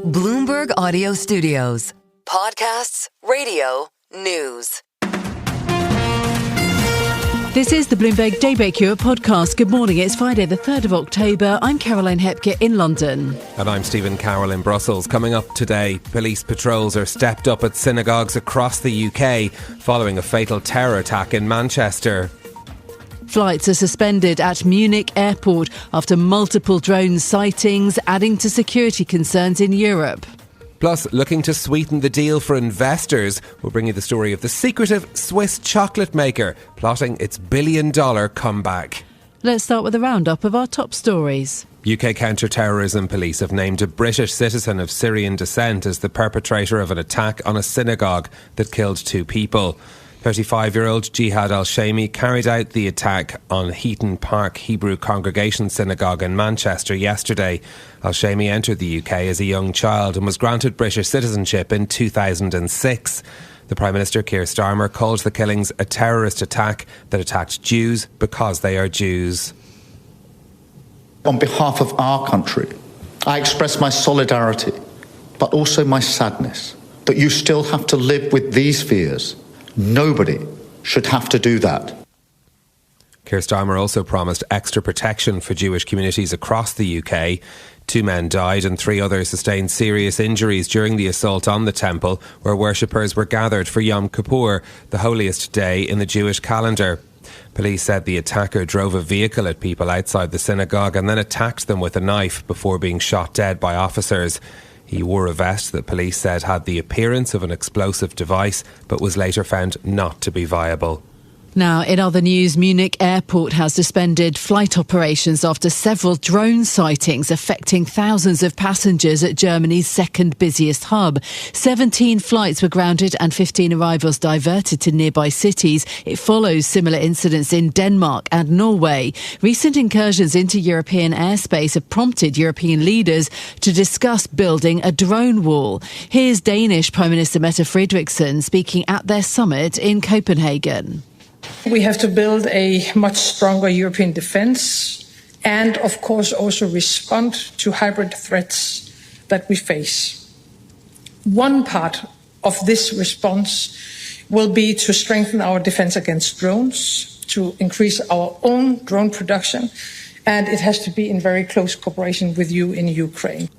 Bloomberg Audio Studios. Podcasts, radio, news. This is the Bloomberg Daybreak Europe podcast. Good morning. It's Friday, the 3rd of October. I'm Caroline Hepke in London. And I'm Stephen Carroll in Brussels. Coming up today, police patrols are stepped up at synagogues across the UK following a fatal terror attack in Manchester. Flights are suspended at Munich Airport after multiple drone sightings, adding to security concerns in Europe. Plus, looking to sweeten the deal for investors, we'll bring you the story of the secretive Swiss chocolate maker plotting its billion-dollar comeback. Let's start with a roundup of our top stories. UK counter-terrorism police have named a British citizen of Syrian descent as the perpetrator of an attack on a synagogue that killed 2 people. 35-year-old Jihad Al-Shamie carried out the attack on Heaton Park Hebrew Congregation Synagogue in Manchester yesterday. Al-Shamie entered the UK as a young child and was granted British citizenship in 2006. The Prime Minister, Keir Starmer, called the killings a terrorist attack that attacked Jews because they are Jews. On behalf of our country, I express my solidarity, but also my sadness that you still have to live with these fears. Nobody should have to do that. Keir Starmer also promised extra protection for Jewish communities across the UK. 2 men died and 3 others sustained serious injuries during the assault on the temple, where worshippers were gathered for Yom Kippur, the holiest day in the Jewish calendar. Police said the attacker drove a vehicle at people outside the synagogue and then attacked them with a knife before being shot dead by officers. He wore a vest that police said had the appearance of an explosive device, but was later found not to be viable. Now, in other news, Munich Airport has suspended flight operations after several drone sightings affecting thousands of passengers at Germany's second busiest hub. 17 flights were grounded and 15 arrivals diverted to nearby cities. It follows similar incidents in Denmark and Norway. Recent incursions into European airspace have prompted European leaders to discuss building a drone wall. Here's Danish Prime Minister Mette Frederiksen speaking at their summit in Copenhagen. We have to build a much stronger European defence and, of course, also respond to hybrid threats that we face. One part of this response will be to strengthen our defence against drones, to increase our own drone production, and it has to be in very close cooperation with you in Ukraine.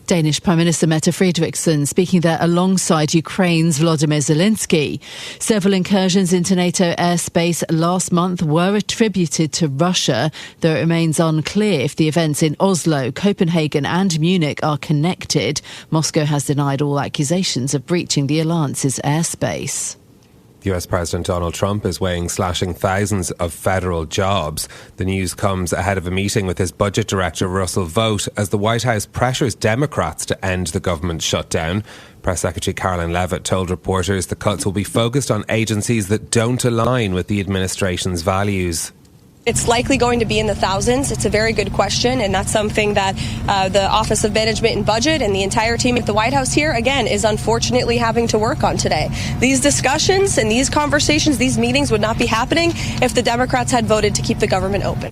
Danish Prime Minister Mette Frederiksen speaking there alongside Ukraine's Volodymyr Zelensky. Several incursions into NATO airspace last month were attributed to Russia, though it remains unclear if the events in Oslo, Copenhagen and Munich are connected. Moscow has denied all accusations of breaching the alliance's airspace. US President Donald Trump is weighing slashing thousands of federal jobs. The news comes ahead of a meeting with his budget director Russell Vought as the White House pressures Democrats to end the government shutdown. Press Secretary Caroline Leavitt told reporters the cuts will be focused on agencies that don't align with the administration's values. It's likely going to be in the thousands. It's a very good question, and that's something that the Office of Management and Budget and the entire team at the White House here, again, is unfortunately having to work on today. These discussions and these conversations, these meetings would not be happening if the Democrats had voted to keep the government open.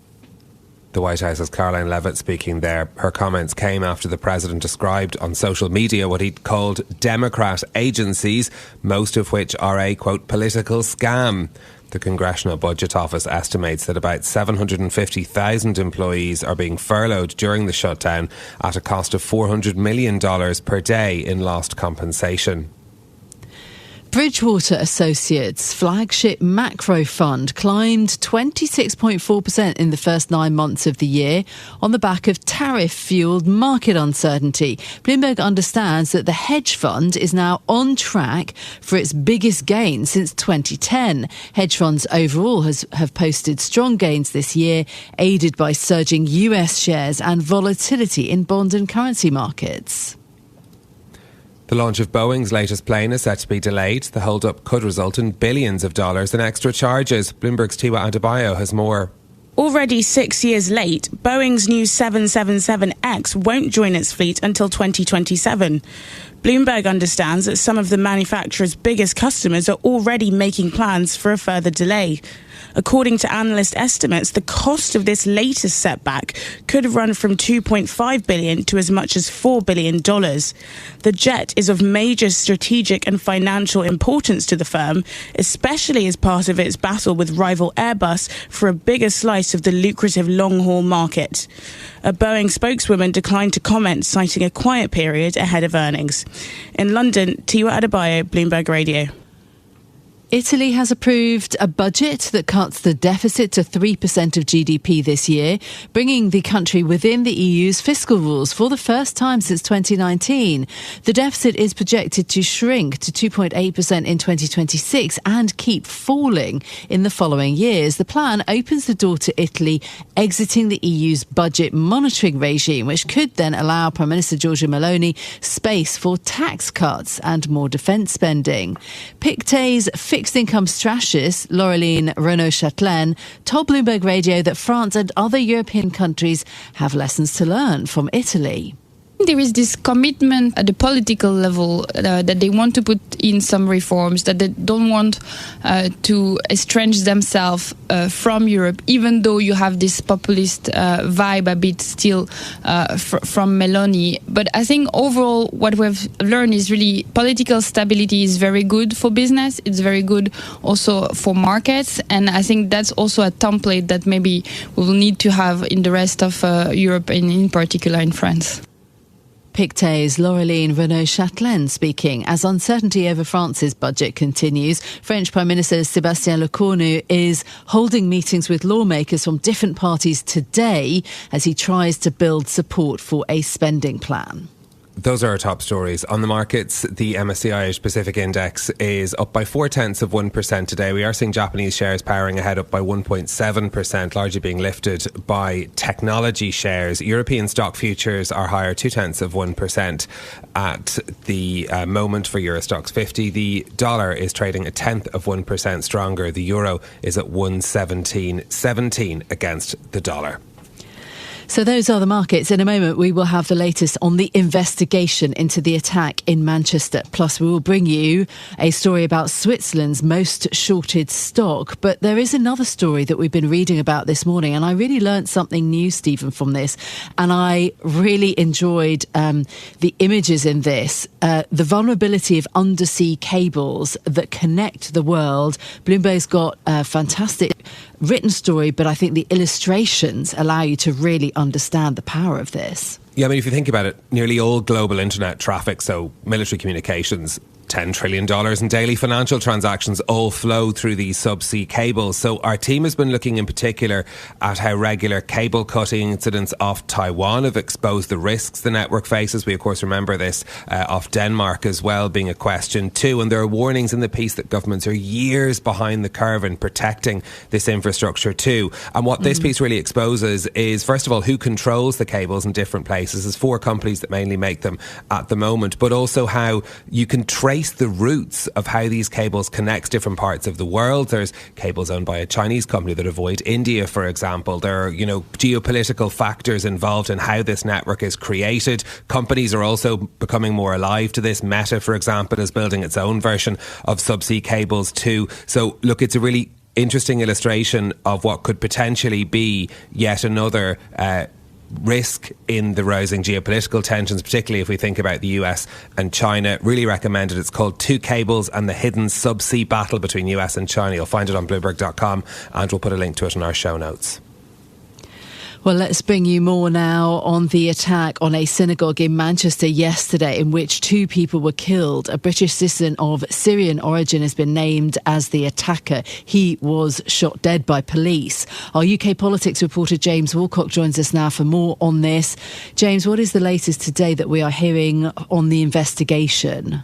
The White House's Caroline Leavitt speaking there. Her comments came after the President described on social media what he'd called Democrat agencies, most of which are a, quote, political scam. The Congressional Budget Office estimates that about 750,000 employees are being furloughed during the shutdown at a cost of $400 million per day in lost compensation. Bridgewater Associates' flagship macro fund climbed 26.4% in the first 9 months of the year on the back of tariff-fueled market uncertainty. Bloomberg understands that the hedge fund is now on track for its biggest gain since 2010. Hedge funds overall have posted strong gains this year, aided by surging US shares and volatility in bond and currency markets. The launch of Boeing's latest plane is set to be delayed. The hold-up could result in billions of dollars in extra charges. Bloomberg's Tiwa Adebayo has more. Already 6 years late, Boeing's new 777X won't join its fleet until 2027. Bloomberg understands that some of the manufacturer's biggest customers are already making plans for a further delay. According to analyst estimates, the cost of this latest setback could run from $2.5 billion to as much as $4 billion. The jet is of major strategic and financial importance to the firm, especially as part of its battle with rival Airbus for a bigger slice of the lucrative long-haul market. A Boeing spokeswoman declined to comment, citing a quiet period ahead of earnings. In London, Tiwa Adebayo, Bloomberg Radio. Italy has approved a budget that cuts the deficit to 3% of GDP this year, bringing the country within the EU's fiscal rules for the first time since 2019. The deficit is projected to shrink to 2.8% in 2026 and keep falling in the following years. The plan opens the door to Italy exiting the EU's budget monitoring regime, which could then allow Prime Minister Giorgia Meloni space for tax cuts and more defence spending. Pictet's fixed income strategist Laureline Renaud-Chatelain told Bloomberg Radio that France and other European countries have lessons to learn from Italy. There is this commitment at the political level that they want to put in some reforms, that they don't want to estrange themselves from Europe, even though you have this populist vibe a bit still from Meloni. But I think overall what we've learned is really political stability is very good for business. It's very good also for markets. And I think that's also a template that maybe we will need to have in the rest of Europe and in particular in France. Pictet's Laureline Renaud-Chatelain speaking. As uncertainty over France's budget continues, French Prime Minister Sébastien Lecornu is holding meetings with lawmakers from different parties today as he tries to build support for a spending plan. Those are our top stories. On the markets, the MSCI Asia Pacific Index is up by 0.4% today. We are seeing Japanese shares powering ahead, up by 1.7%, largely being lifted by technology shares. European stock futures are higher, 0.2% at the moment for Euro Stoxx 50. The dollar is trading 0.1% stronger. The euro is at 1.1717 against the dollar. So those are the markets. In a moment, we will have the latest on the investigation into the attack in Manchester. Plus, we will bring you a story about Switzerland's most shorted stock. But there is another story that we've been reading about this morning, and I really learnt something new, Stephen, from this. And I really enjoyed the images in this. The vulnerability of undersea cables that connect the world. Bloomberg's got a fantastic written story, but I think the illustrations allow you to really understand the power of this. Yeah, I mean, if you think about it, nearly all global internet traffic, so military communications, $10 trillion in daily financial transactions all flow through these subsea cables. So our team has been looking in particular at how regular cable cutting incidents off Taiwan have exposed the risks the network faces. We, of course, remember this off Denmark as well being a question too. And there are warnings in the piece that governments are years behind the curve in protecting this infrastructure too. And what this piece really exposes is, first of all, who controls the cables in different places. There's 4 companies that mainly make them at the moment, but also how you can trace the roots of how these cables connect different parts of the world. There's cables owned by a Chinese company that avoid India, for example. There are, geopolitical factors involved in how this network is created. Companies are also becoming more alive to this. Meta, for example, is building its own version of subsea cables too. So, look, it's a really interesting illustration of what could potentially be yet another risk in the rising geopolitical tensions, particularly if we think about the US and China. Really recommended. It's called Two Cables and the Hidden Subsea Battle between US and China. You'll find it on Bloomberg.com, and we'll put a link to it in our show notes. Well, let's bring you more now on the attack on a synagogue in Manchester yesterday, in which 2 people were killed. A British citizen of Syrian origin has been named as the attacker. He was shot dead by police. Our UK politics reporter James Walcock joins us now for more on this. James, what is the latest today that we are hearing on the investigation?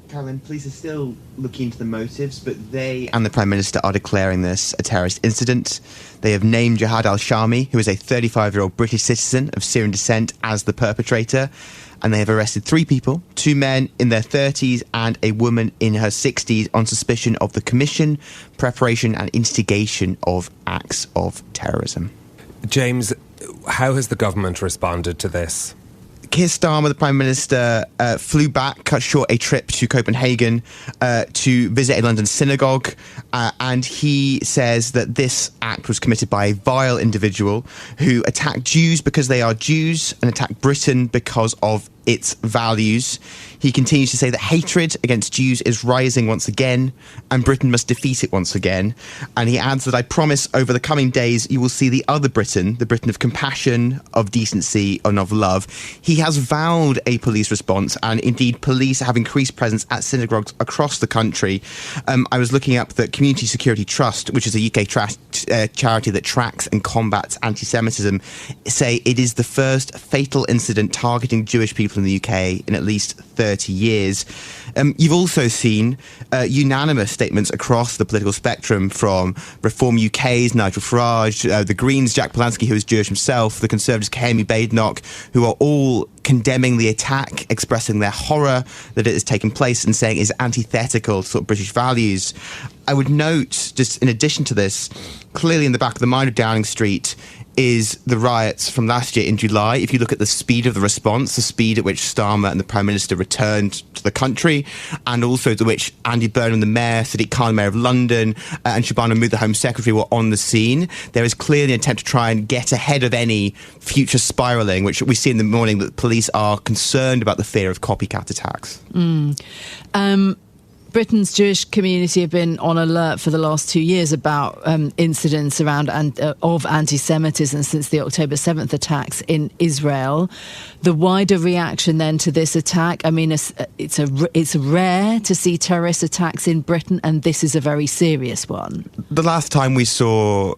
Caroline, police are still looking into the motives, but they and the Prime Minister are declaring this a terrorist incident. They have named Jihad Al-Shamie, who is a 35-year-old British citizen of Syrian descent, as the perpetrator. And they have arrested 3 people, 2 men in their 30s and a woman in her 60s, on suspicion of the commission, preparation and instigation of acts of terrorism. James, how has the government responded to this? Keir Starmer, the Prime Minister, flew back, cut short a trip to Copenhagen to visit a London synagogue, and he says that this act was committed by a vile individual who attacked Jews because they are Jews and attacked Britain because of its values. He continues to say that hatred against Jews is rising once again, and Britain must defeat it once again. And he adds that I promise over the coming days you will see the other Britain, the Britain of compassion, of decency, and of love. He has vowed a police response, and indeed police have increased presence at synagogues across the country. I was looking up the Community Security Trust, which is a UK charity that tracks and combats anti-Semitism, say it is the first fatal incident targeting Jewish people in the UK in at least 30 years. You've also seen unanimous statements across the political spectrum from Reform UK's Nigel Farage, the Greens' Jack Polanski, who is Jewish himself, the Conservatives' Kemi Badenoch, who are all condemning the attack, expressing their horror that it has taken place and saying it is antithetical to sort of British values. I would note, just in addition to this, clearly in the back of the mind of Downing Street is the riots from last year in July. If you look at the speed of the response, the speed at which Starmer and the Prime Minister returned to the country, and also to which Andy Burnham, the Mayor, Sadiq Khan, Mayor of London, and Shabana Mahmood, the Home Secretary, were on the scene, there is clearly an attempt to try and get ahead of any future spiralling, which we see in the morning that police are concerned about the fear of copycat attacks. Britain's Jewish community have been on alert for the last 2 years about incidents around of anti-Semitism since the October 7th attacks in Israel. The wider reaction then to this attack, I mean, it's rare to see terrorist attacks in Britain, and this is a very serious one. The last time we saw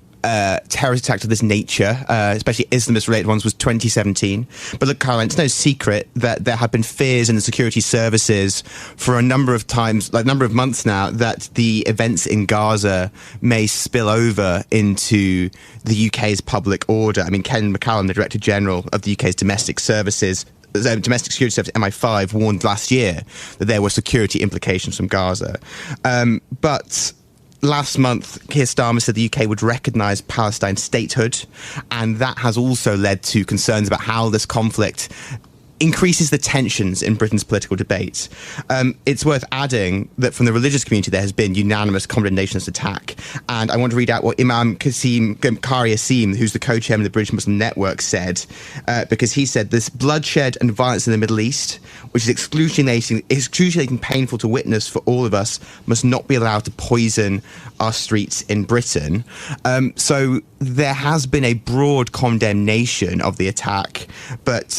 terrorist attacks of this nature, especially Islamist-related ones, was 2017. But look, Caroline, it's no secret that there have been fears in the security services for a number of times, like a number of months now, that the events in Gaza may spill over into the UK's public order. I mean, Ken McCallum, the Director General of the UK's Domestic Services, Domestic Security Service, MI5, warned last year that there were security implications from Gaza. But last month, Keir Starmer said the UK would recognise Palestine's statehood, and that has also led to concerns about how this conflict increases the tensions in Britain's political debate. It's worth adding that from the religious community there has been unanimous condemnation of this attack, and I want to read out what Imam Qari Asim, who's the co-chairman of the British Muslim Network, said, because he said this bloodshed and violence in the Middle East, which is excruciating painful to witness for all of us, must not be allowed to poison our streets in Britain. So there has been a broad condemnation of the attack, but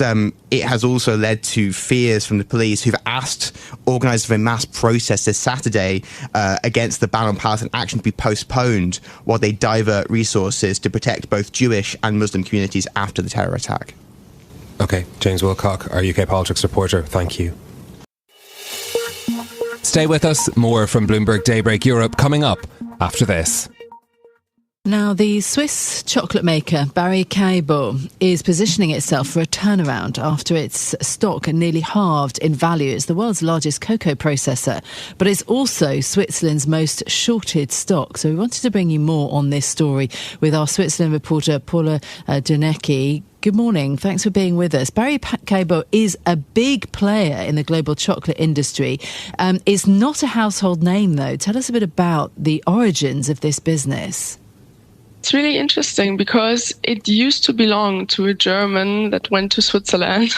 it has also led to fears from the police, who've asked organisers of a mass protest this Saturday against the ban on Palestine action to be postponed while they divert resources to protect both Jewish and Muslim communities after the terror attack. OK, James Wilcock, our UK politics reporter, thank you. Stay with us. More from Bloomberg Daybreak Europe coming up after this. Now, the Swiss chocolate maker Barry Callebaut is positioning itself for a turnaround after its stock nearly halved in value. It's the world's largest cocoa processor, but it's also Switzerland's most shorted stock. So we wanted to bring you more on this story with our Switzerland reporter Paula Dunecki. Good morning. Thanks for being with us. Barry Callebaut is a big player in the global chocolate industry. It's not a household name, though. Tell us a bit about the origins of this business. It's really interesting because it used to belong to a German that went to Switzerland,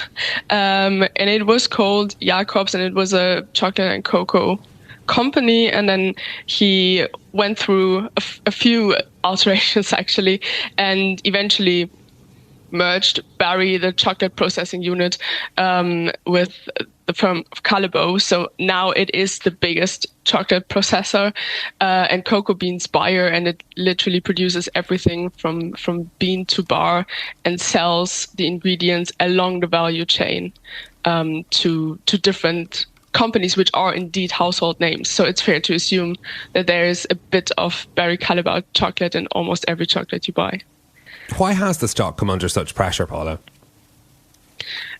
and it was called Jacobs, and it was a chocolate and cocoa company. And then he went through a few alterations, actually, and eventually merged Barry, the chocolate processing unit, with the firm of Callebaut. So now it is the biggest chocolate processor and cocoa beans buyer, and it literally produces everything from bean to bar and sells the ingredients along the value chain to different companies which are indeed household names. So it's fair to assume that there is a bit of Barry Callebaut chocolate in almost every chocolate you buy. Why has the stock come under such pressure, Paula?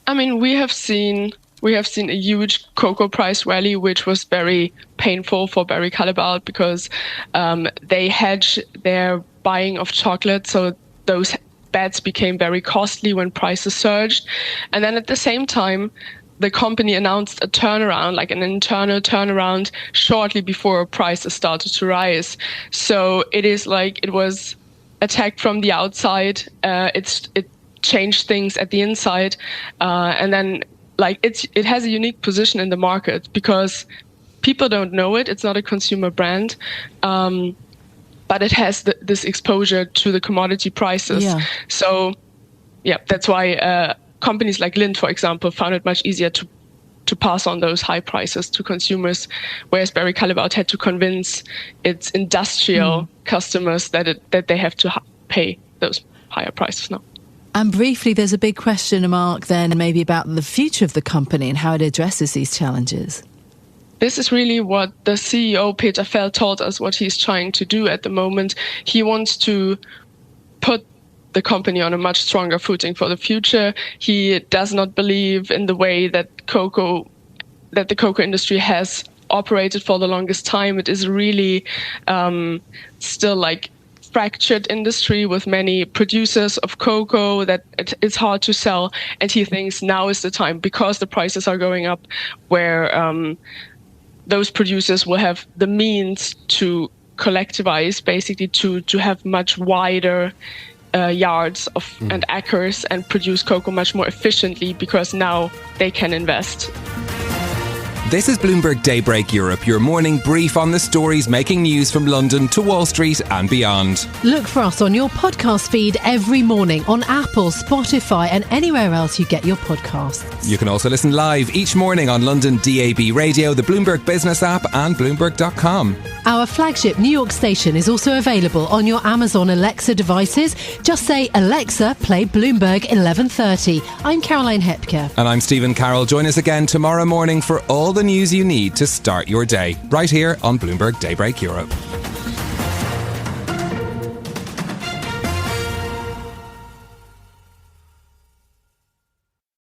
I mean, we have seen a huge cocoa price rally, which was very painful for Barry Callebaut because they hedge their buying of chocolate. So those bets became very costly when prices surged. And then at the same time, the company announced a turnaround, like an internal turnaround, shortly before prices started to rise. So it is like it was attacked from the outside. It changed things at the inside, and then like it has a unique position in the market because people don't know it. It's not a consumer brand, but it has this exposure to the commodity prices. Yeah. So, yeah, that's why companies like Lindt, for example, found it much easier to pass on those high prices to consumers, whereas Barry Callebaut had to convince its industrial customers that they have to pay those higher prices now. And briefly, there's a big question mark then maybe about the future of the company and how it addresses these challenges. This is really what the CEO, Peter Feld, told us what he's trying to do at the moment. He wants to put the company on a much stronger footing for the future. He does not believe in the way that the cocoa industry has operated for the longest time. It is really still like fractured industry with many producers of cocoa that it's hard to sell. And he thinks now is the time, because the prices are going up, where those producers will have the means to collectivize, basically to have much wider yards and acres and produce cocoa much more efficiently, because now they can invest. This is Bloomberg Daybreak Europe, your morning brief on the stories making news from London to Wall Street and beyond. Look for us on your podcast feed every morning on Apple, Spotify and anywhere else you get your podcasts. You can also listen live each morning on London DAB Radio, the Bloomberg Business app and Bloomberg.com. Our flagship New York station is also available on your Amazon Alexa devices. Just say, Alexa, play Bloomberg 1130. I'm Caroline Hepker. And I'm Stephen Carroll. Join us again tomorrow morning for all the news you need to start your day, right here on Bloomberg Daybreak Europe.